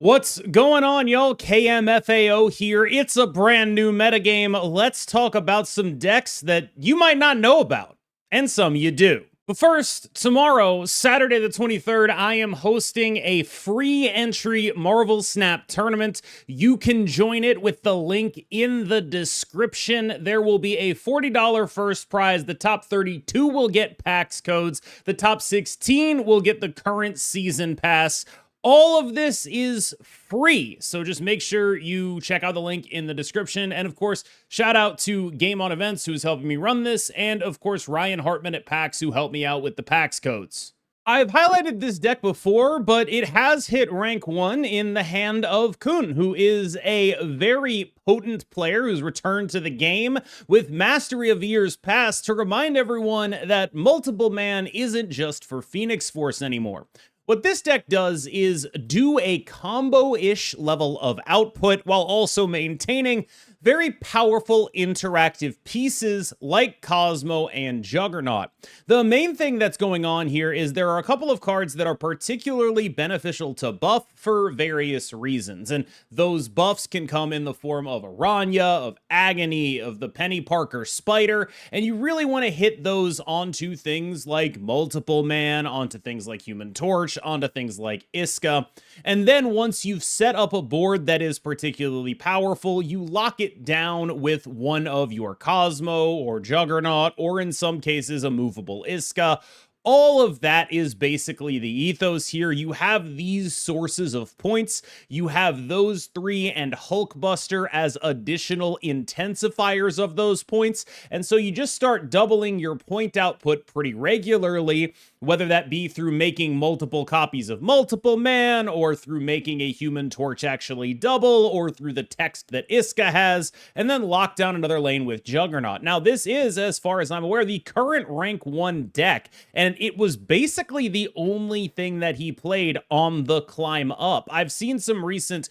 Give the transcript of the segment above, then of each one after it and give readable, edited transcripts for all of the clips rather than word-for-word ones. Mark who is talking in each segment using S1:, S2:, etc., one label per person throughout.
S1: What's going on, y'all? KMFAO here. It's a brand new metagame. Let's talk about some decks that you might not know about, and some you do. But first, tomorrow, Saturday the 23rd, I am hosting a free entry Marvel Snap tournament. You can join it with the link in the description. There will be a $40 first prize. The top 32 will get PAX codes. The top 16 will get the current season pass. All of this is free, so just make sure you check out the link in the description. And of course, shout out to Game On Events, who's helping me run this, and of course, Ryan Hartman at PAX, who helped me out with the PAX codes. I've highlighted this deck before, but it has hit rank 1 in the hand of Kun, who is a very potent player who's returned to the game with Mastery of Years Past to remind everyone that Multiple Man isn't just for Phoenix Force anymore. What this deck does is do a combo-ish level of output while also maintaining very powerful interactive pieces like Cosmo and Juggernaut. The main thing that's going on here is there are a couple of cards that are particularly beneficial to buff for various reasons, and those buffs can come in the form of Aranya, of Agony, of the Penny Parker Spider, and you really want to hit those onto things like Multiple Man, onto things like Human Torch, onto things like Iska, and then once you've set up a board that is particularly powerful, you lock it down with one of your Cosmo or Juggernaut, or in some cases a movable Iska. All of that is basically the ethos here. You have these sources of points. You have those three and Hulkbuster as additional intensifiers of those points. And so you just start doubling your point output pretty regularly, whether that be through making multiple copies of Multiple Man, or through making a Human Torch actually double, or through the text that Iska has, and then lock down another lane with Juggernaut. Now, this is, as far as I'm aware, the current rank 1 deck, and it was basically the only thing that he played on the climb up. I've seen some recent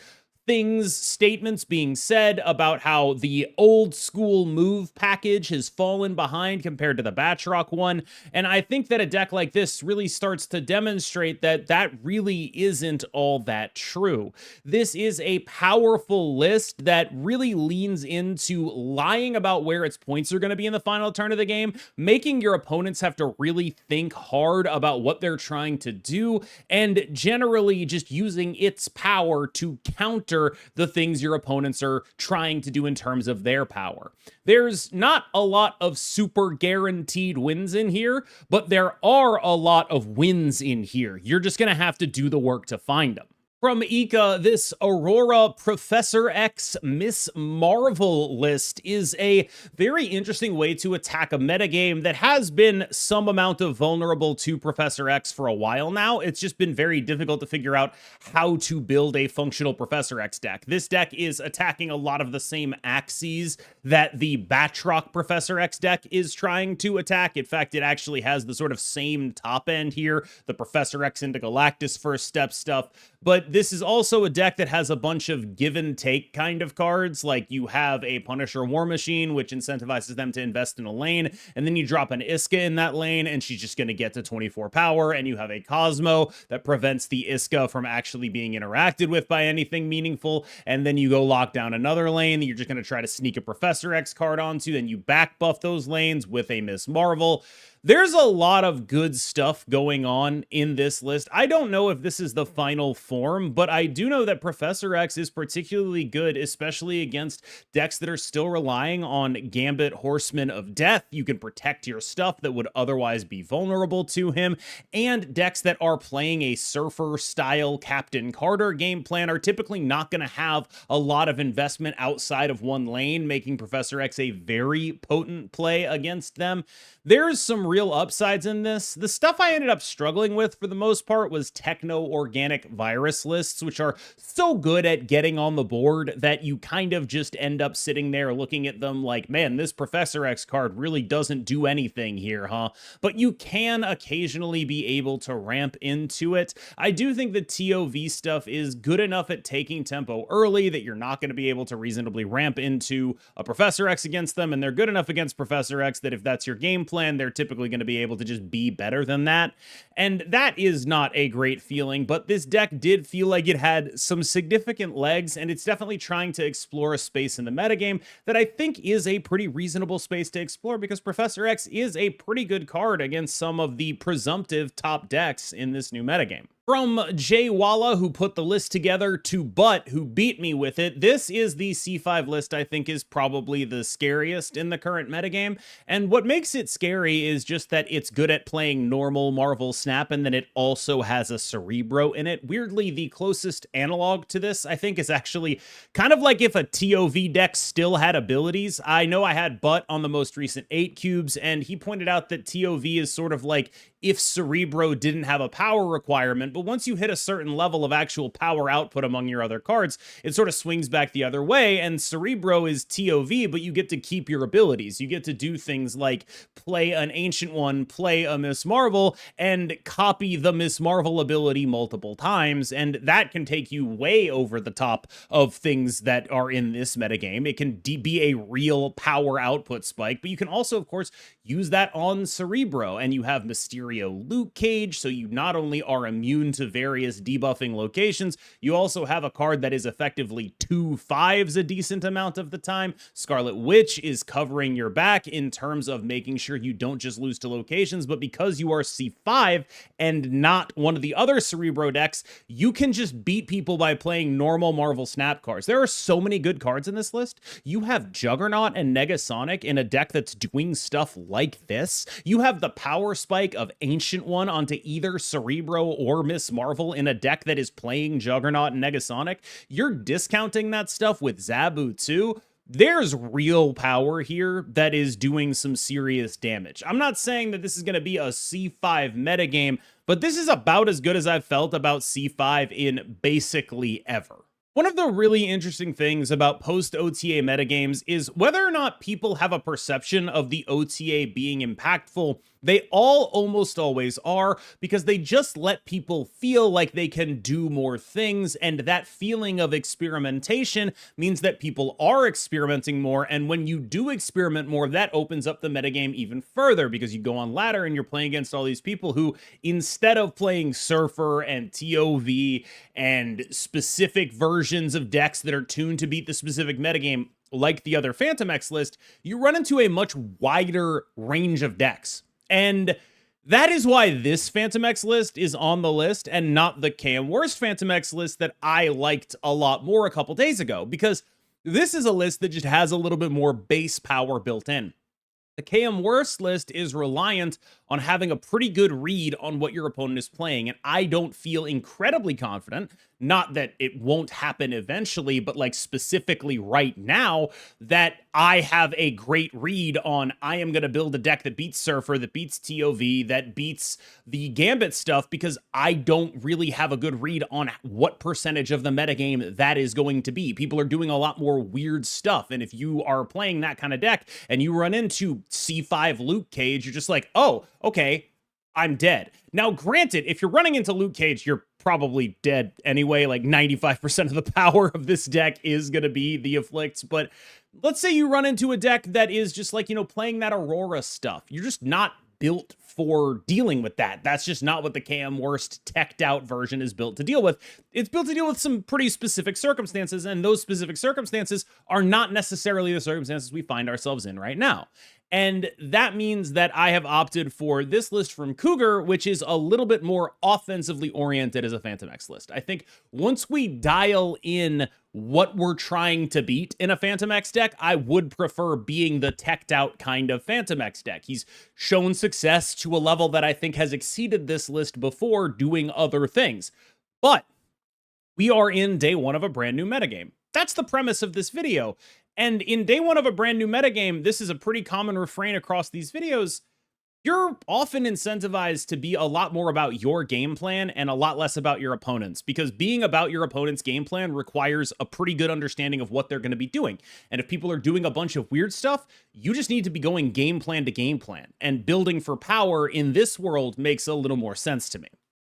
S1: statements being said about how the old school move package has fallen behind compared to the Batroc one, and I think that a deck like this really starts to demonstrate that that really isn't all that true. This is a powerful list that really leans into lying about where its points are going to be in the final turn of the game, making your opponents have to really think hard about what they're trying to do, and generally just using its power to counter the things your opponents are trying to do in terms of their power. There's not a lot of super guaranteed wins in here, but there are a lot of wins in here. You're just going to have to do the work to find them. From Ika, this Aurora Professor X Miss Marvel list is a very interesting way to attack a metagame that has been some amount of vulnerable to Professor X for a while now. It's just been very difficult to figure out how to build a functional Professor X deck. This deck is attacking a lot of the same axes that the Batroc Professor X deck is trying to attack. In fact, it actually has the sort of same top end here, the Professor X into Galactus first step stuff, but this is also a deck that has a bunch of give and take kind of cards. Like you have a Punisher War Machine, which incentivizes them to invest in a lane, and then you drop an Iska in that lane, and she's just going to get to 24 power, and you have a Cosmo that prevents the Iska from actually being interacted with by anything meaningful, and then you go lock down another lane that you're just going to try to sneak a Professor X card onto, then you back buff those lanes with a Miss Marvel. There's a lot of good stuff going on in this list. I don't know if this is the final form, but I do know that Professor X is particularly good, especially against decks that are still relying on Gambit Horsemen of Death. You can protect your stuff that would otherwise be vulnerable to him, and decks that are playing a Surfer-style Captain Carter game plan are typically not going to have a lot of investment outside of one lane, making Professor X a very potent play against them. There's some real upsides in this. The stuff I ended up struggling with for the most part was techno-organic virus lists, which are so good at getting on the board that you kind of just end up sitting there looking at them like, man, this Professor X card really doesn't do anything here, huh? But you can occasionally be able to ramp into it. I do think the TOV stuff is good enough at taking tempo early that you're not going to be able to reasonably ramp into a Professor X against them, and they're good enough against Professor X that if that's your game plan, they're typically typically going to be able to just be better than that. And that is not a great feeling, but this deck did feel like it had some significant legs, and it's definitely trying to explore a space in the metagame that I think is a pretty reasonable space to explore, because Professor X is a pretty good card against some of the presumptive top decks in this new metagame. From Jay Walla, who put the list together, to Butt, who beat me with it, this is the C5 list I think is probably the scariest in the current metagame. And what makes it scary is just that it's good at playing normal Marvel Snap, and then it also has a Cerebro in it. Weirdly, the closest analog to this, I think, is actually kind of like if a TOV deck still had abilities. I know I had Butt on the most recent 8 cubes, and he pointed out that TOV is sort of like if Cerebro didn't have a power requirement, but once you hit a certain level of actual power output among your other cards, it sort of swings back the other way, and Cerebro is TOV, but you get to keep your abilities. You get to do things like play an Ancient One, play a Miss Marvel, and copy the Miss Marvel ability multiple times, and that can take you way over the top of things that are in this metagame. It can be a real power output spike, but you can also, of course, use that on Cerebro, and you have Mysterio Luke Cage, so you not only are immune to various debuffing locations, you also have a card that is effectively 2/5s a decent amount of the time. Scarlet Witch is covering your back in terms of making sure you don't just lose to locations, but because you are C5 and not one of the other Cerebro decks, you can just beat people by playing normal Marvel Snap cards. There are so many good cards in this list. You have Juggernaut and Negasonic in a deck that's doing stuff like this. You have the power spike of Ancient One onto either Cerebro or Miss Marvel in a deck that is playing Juggernaut and Negasonic. You're discounting that stuff with Zabu too. There's real power here that is doing some serious damage. I'm not saying that this is going to be a C5 metagame, but this is about as good as I've felt about C5 in basically ever. One of the really interesting things about post-OTA metagames is whether or not people have a perception of the OTA being impactful. They all almost always are, because they just let people feel like they can do more things, and that feeling of experimentation means that people are experimenting more, and when you do experiment more, that opens up the metagame even further, because you go on ladder and you're playing against all these people who, instead of playing Surfer and TOV and specific versions of decks that are tuned to beat the specific metagame, like the other Fantomex list, you run into a much wider range of decks. And that is why this Fantomex list is on the list and not the KMWorst Fantomex list that I liked a lot more a couple days ago, because this is a list that just has a little bit more base power built in. The KMWorst list is reliant on having a pretty good read on what your opponent is playing, and I don't feel incredibly confident, not that it won't happen eventually, but like specifically right now, that I have a great read on I am going to build a deck that beats Surfer, that beats TOV, that beats the Gambit stuff, because I don't really have a good read on what percentage of the metagame that is going to be. People are doing a lot more weird stuff, and if you are playing that kind of deck and you run into C5 Luke Cage, you're just like, oh, okay, I'm dead. Now, granted, if you're running into Luke Cage, you're probably dead anyway. Like 95% of the power of this deck is going to be the Afflicts. But let's say you run into a deck that is just like, you know, playing that Aurora stuff. You're just not built for dealing with that. That's just not what the KMWorst teched out version is built to deal with. It's built to deal with some pretty specific circumstances, and those specific circumstances are not necessarily the circumstances we find ourselves in right now. And that means that I have opted for this list from Cougar, which is a little bit more offensively oriented as a Fantomex list. I think once we dial in what we're trying to beat in a Fantomex deck, I would prefer being the teched out kind of Fantomex deck. He's shown success to a level that I think has exceeded this list before doing other things. But we are in day one of a brand new metagame. That's the premise of this video. And in day one of a brand new metagame, this is a pretty common refrain across these videos. You're often incentivized to be a lot more about your game plan and a lot less about your opponent's, because being about your opponent's game plan requires a pretty good understanding of what they're going to be doing. And if people are doing a bunch of weird stuff, you just need to be going game plan to game plan. And building for power in this world makes a little more sense to me.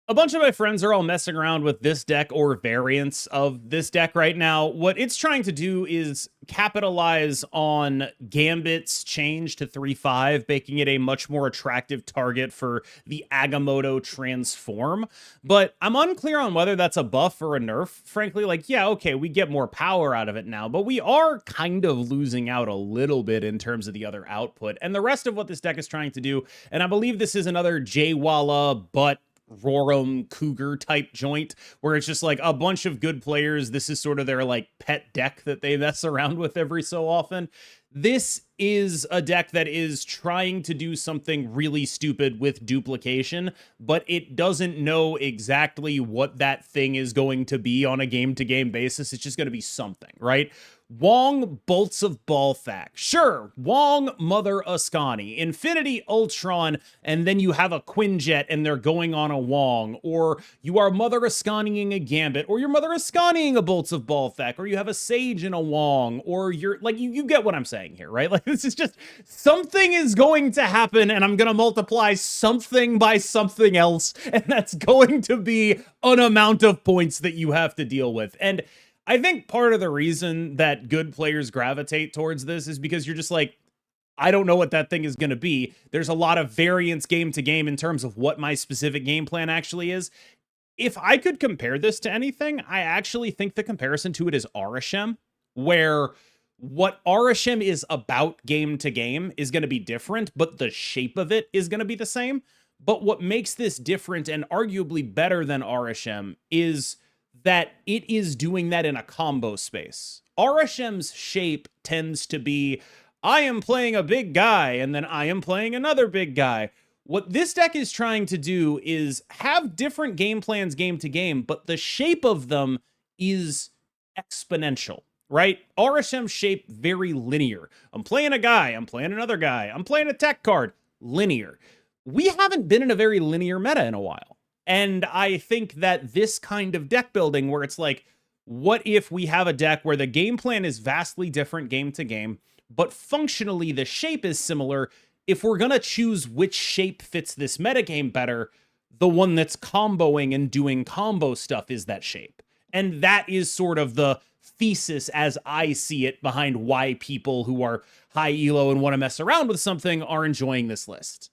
S1: A bunch of my friends are all messing around with this deck or variants of this deck right now. What it's trying to do is capitalize on Gambit's change to 3/5, making it a much more attractive target for the Agamotto transform. But I'm unclear on whether that's a buff or a nerf. Frankly, like, yeah, okay, we get more power out of it now, but we are kind of losing out a little bit in terms of the other output. And the rest of what this deck is trying to do, and I believe this is another Jaywalla, but Roram Cougar type joint where it's just like a bunch of good players. This is sort of their like pet deck that they mess around with every so often. This is a deck that is trying to do something really stupid with duplication, but it doesn't know exactly what that thing is going to be on a game-to-game basis. It's just going to be something, right? Wong Bolts of Balthak. Sure, Wong Mother Ascani. Infinity Ultron, and then you have a Quinjet and they're going on a Wong. Or you are Mother Ascaniing a Gambit, or you're Mother Ascaniing a Bolts of Balthak, or you have a Sage and a Wong, or you're like, you get what I'm saying here, right? Like, this is just, something is going to happen and I'm going to multiply something by something else, and that's going to be an amount of points that you have to deal with. And I think part of the reason that good players gravitate towards this is because you're just like, I don't know what that thing is going to be. There's a lot of variance game to game in terms of what my specific game plan actually is. If I could compare this to anything, I actually think the comparison to it is Arishem, where what Arishem is about game to game is going to be different, but the shape of it is going to be the same. But what makes this different and arguably better than Arishem is that it is doing that in a combo space. Arishem's shape tends to be, I am playing a big guy, and then I am playing another big guy. What this deck is trying to do is have different game plans game to game, but the shape of them is exponential, right? Arishem's shape, very linear. I'm playing a guy, I'm playing another guy, I'm playing a tech card, linear. We haven't been in a very linear meta in a while. And I think that this kind of deck building where it's like, what if we have a deck where the game plan is vastly different game to game, but functionally the shape is similar? If we're going to choose which shape fits this metagame better, the one that's comboing and doing combo stuff is that shape. And that is sort of the thesis as I see it behind why people who are high elo and want to mess around with something are enjoying this list.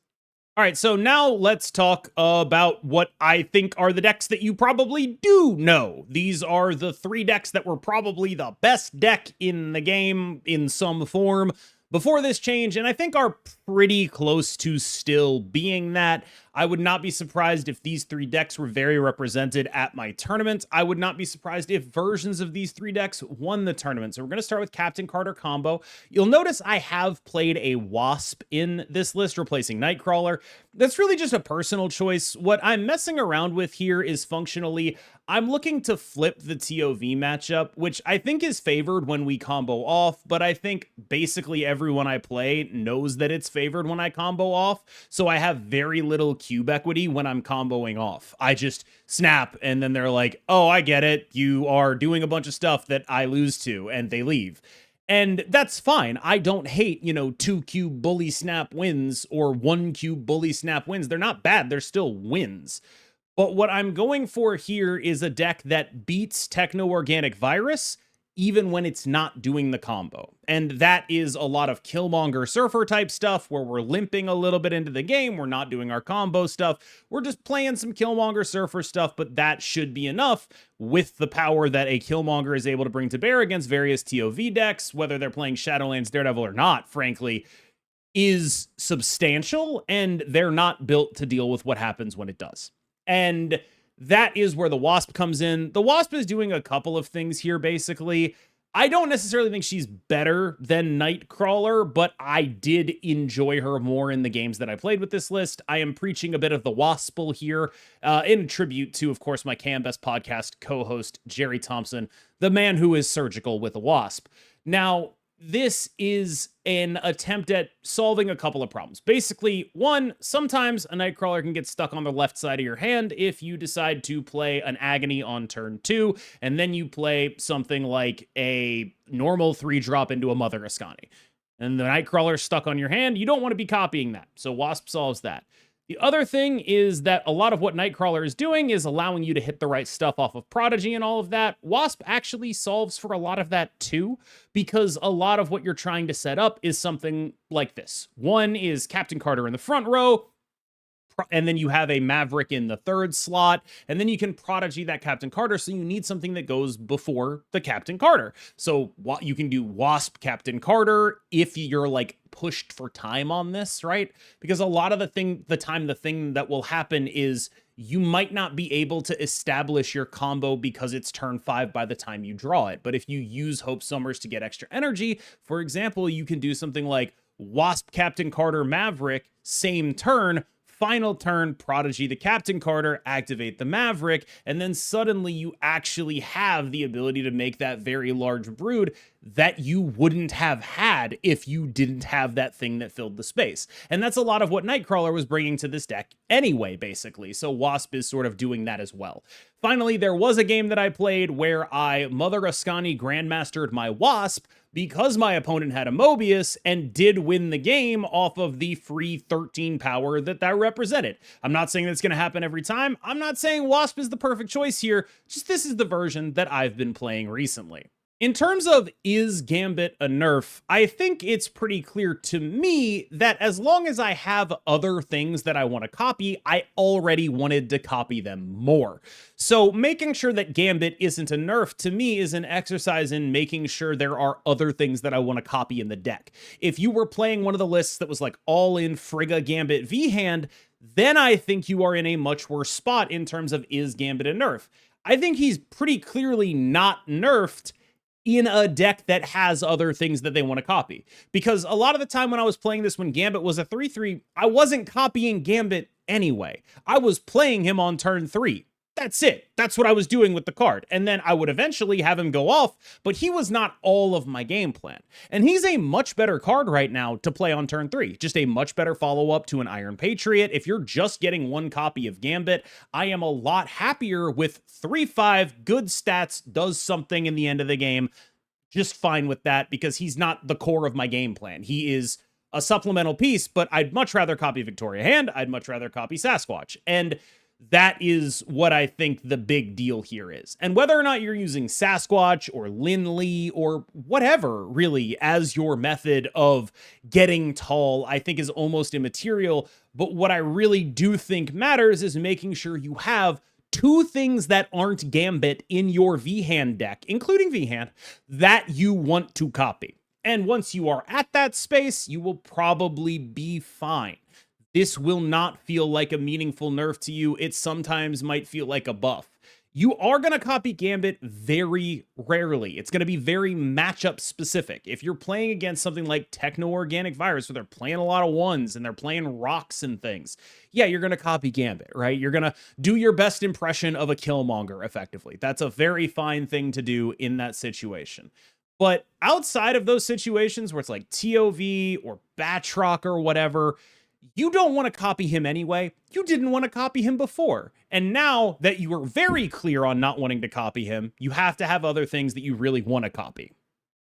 S1: All right, so now let's talk about what I think are the decks that you probably do know. These are the 3 decks that were probably the best deck in the game in some form before this change, and I think are pretty close to still being that. I would not be surprised if these 3 decks were very represented at my tournament. I would not be surprised if versions of these 3 decks won the tournament. So we're going to start with Captain Carter combo. You'll notice I have played a Wasp in this list, replacing Nightcrawler. That's really just a personal choice. What I'm messing around with here is functionally, I'm looking to flip the TOV matchup, which I think is favored when we combo off, but I think basically everyone I play knows that it's favored when I combo off, so I have very little cube equity when I'm comboing off. I just snap, and then they're like, oh, I get it, you are doing a bunch of stuff that I lose to, and they leave. And that's fine. I don't hate, 2 cube bully snap wins or 1 cube bully snap wins. They're not bad, they're still wins. But what I'm going for here is a deck that beats Techno-Organic Virus even when it's not doing the combo. And that is a lot of Killmonger Surfer type stuff where we're limping a little bit into the game. We're not doing our combo stuff. We're just playing some Killmonger Surfer stuff, but that should be enough with the power that a Killmonger is able to bring to bear against various TOV decks, whether they're playing Shadowlands Daredevil or not, frankly, is substantial, and they're not built to deal with what happens when it does. And that is where the Wasp comes in. The Wasp is doing a couple of things here, basically. I don't necessarily think she's better than Nightcrawler, but I did enjoy her more in the games that I played with this list. I am preaching a bit of the Waspel here, in tribute to, of course, my KMBest Podcast co-host, Jerry Thompson, the man who is surgical with a Wasp. Now, this is an attempt at solving a couple of problems. Basically, one, sometimes a Nightcrawler can get stuck on the left side of your hand if you decide to play an Agony on turn 2, and then you play something like a normal 3-drop into a Mother Ascani. And the Nightcrawler's stuck on your hand, you don't want to be copying that. So Wasp solves that. The other thing is that a lot of what Nightcrawler is doing is allowing you to hit the right stuff off of Prodigy and all of that. Wasp actually solves for a lot of that too, because a lot of what you're trying to set up is something like this. One is Captain Carter in the front row, and then you have a Maverick in the third slot, and then you can Prodigy that Captain Carter, so you need something that goes before the Captain Carter. So you can do Wasp Captain Carter if you're like pushed for time on this, right? Because a lot of the thing that will happen is you might not be able to establish your combo because it's turn 5 by the time you draw it. But if you use Hope Summers to get extra energy, for example, you can do something like Wasp Captain Carter Maverick, same turn, final turn, Prodigy the Captain Carter, activate the Maverick, and then suddenly you actually have the ability to make that very large brood that you wouldn't have had if you didn't have that thing that filled the space. And that's a lot of what Nightcrawler was bringing to this deck anyway, basically. So Wasp is sort of doing that as well. Finally, there was a game that I played where I Mother Ascani Grandmastered my Wasp because my opponent had a Mobius and did win the game off of the free 13 power that represented. I'm not saying that's going to happen every time. I'm not saying Wasp is the perfect choice here. Just this is the version that I've been playing recently. In terms of is Gambit a nerf, I think it's pretty clear to me that as long as I have other things that I want to copy, I already wanted to copy them more. So making sure that Gambit isn't a nerf to me is an exercise in making sure there are other things that I want to copy in the deck. If you were playing one of the lists that was like all in Frigga Gambit V-Hand, then I think you are in a much worse spot in terms of is Gambit a nerf. I think he's pretty clearly not nerfed in a deck that has other things that they want to copy. Because a lot of the time when I was playing this, when Gambit was a 3/3, I wasn't copying Gambit anyway. I was playing him on turn 3. That's it. That's what I was doing with the card. And then I would eventually have him go off, but he was not all of my game plan. And he's a much better card right now to play on turn 3. Just a much better follow-up to an Iron Patriot. If you're just getting one copy of Gambit, I am a lot happier with 3/5, good stats, does something in the end of the game. Just fine with that because he's not the core of my game plan. He is a supplemental piece, but I'd much rather copy Victoria Hand. I'd much rather copy Sasquatch. And that is what I think the big deal here is. And whether or not you're using Sasquatch or Lin Lee or whatever really as your method of getting tall, I think is almost immaterial. But what I really do think matters is making sure you have two things that aren't Gambit in your V-Hand deck, including V-Hand, that you want to copy. And once you are at that space, you will probably be fine. This will not feel like a meaningful nerf to you. It sometimes might feel like a buff. You are going to copy Gambit very rarely. It's going to be very matchup specific. If you're playing against something like Techno-Organic Virus, where they're playing a lot of ones and they're playing rocks and things, yeah, you're going to copy Gambit, right? You're going to do your best impression of a Killmonger, effectively. That's a very fine thing to do in that situation. But outside of those situations where it's like TOV or Batroc or whatever, you don't want to copy him anyway. You didn't want to copy him before. And now that you are very clear on not wanting to copy him, you have to have other things that you really want to copy.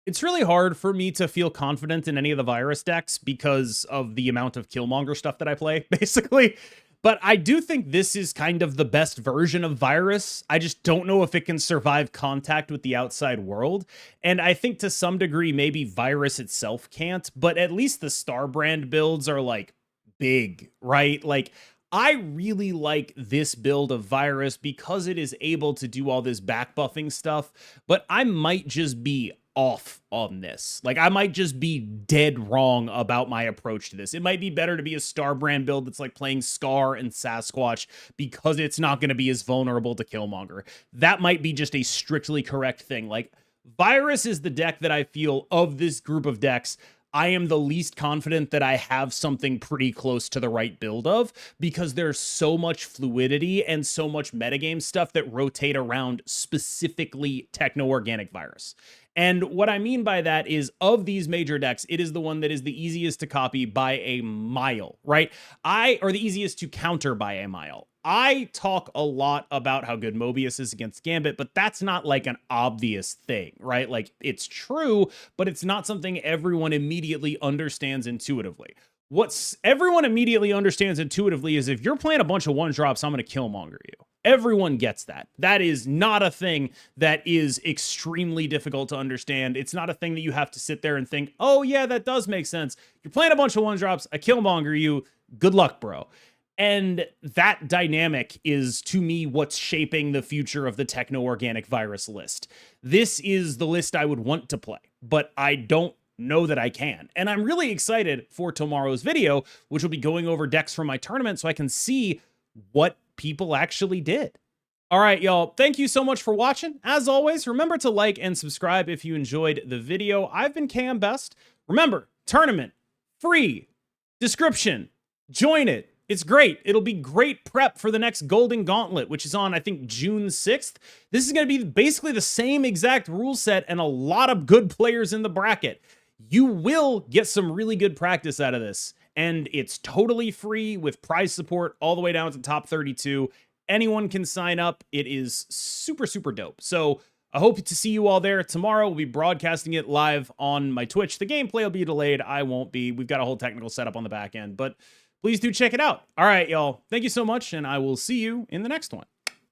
S1: It's really hard for me to feel confident in any of the virus decks because of the amount of Killmonger stuff that I play, basically. But I do think this is kind of the best version of Virus. I just don't know if it can survive contact with the outside world. And I think to some degree, maybe Virus itself can't, but at least the Star Brand builds are like big, right? Like, I really like this build of Virus because it is able to do all this back buffing stuff, but I might just be off on this. Like, I might just be dead wrong about my approach to this. It might be better to be a Star Brand build that's like playing Scar and Sasquatch because it's not going to be as vulnerable to Killmonger. That might be just a strictly correct thing. Like, Virus is the deck that I feel of this group of decks I am the least confident that I have something pretty close to the right build of, because there's so much fluidity and so much metagame stuff that rotate around specifically Techno-Organic Virus. And what I mean by that is, of these major decks, it is the one that is the easiest to copy by a mile, right? Or the easiest to counter by a mile. I talk a lot about how good Mobius is against Gambit, but that's not like an obvious thing, right? Like, it's true, but it's not something everyone immediately understands intuitively. what's everyone immediately understands intuitively is if you're playing a bunch of 1-drops, I'm going to Killmonger you. Everyone gets that. That is not a thing that is extremely difficult to understand. It's not a thing that you have to sit there and think, oh yeah, that does make sense. You're playing a bunch of 1-drops, I Killmonger you, good luck, bro. And that dynamic is, to me, what's shaping the future of the techno-organic virus list. This is the list I would want to play, but I don't know that I can. And I'm really excited for tomorrow's video, which will be going over decks from my tournament so I can see what people actually did. All right, y'all, thank you so much for watching. As always, remember to like and subscribe if you enjoyed the video. I've been KMBest. Remember, tournament, free, description, join it. It's great. It'll be great prep for the next Golden Gauntlet, which is on, I think, June 6th. This is going to be basically the same exact rule set and a lot of good players in the bracket. You will get some really good practice out of this, and it's totally free with prize support all the way down to top 32. Anyone can sign up. It is super, super dope. So I hope to see you all there. Tomorrow we'll be broadcasting it live on my Twitch. The gameplay will be delayed. I won't be. We've got a whole technical setup on the back end, but please do check it out. All right, y'all. Thank you so much, and I will see you in the next one.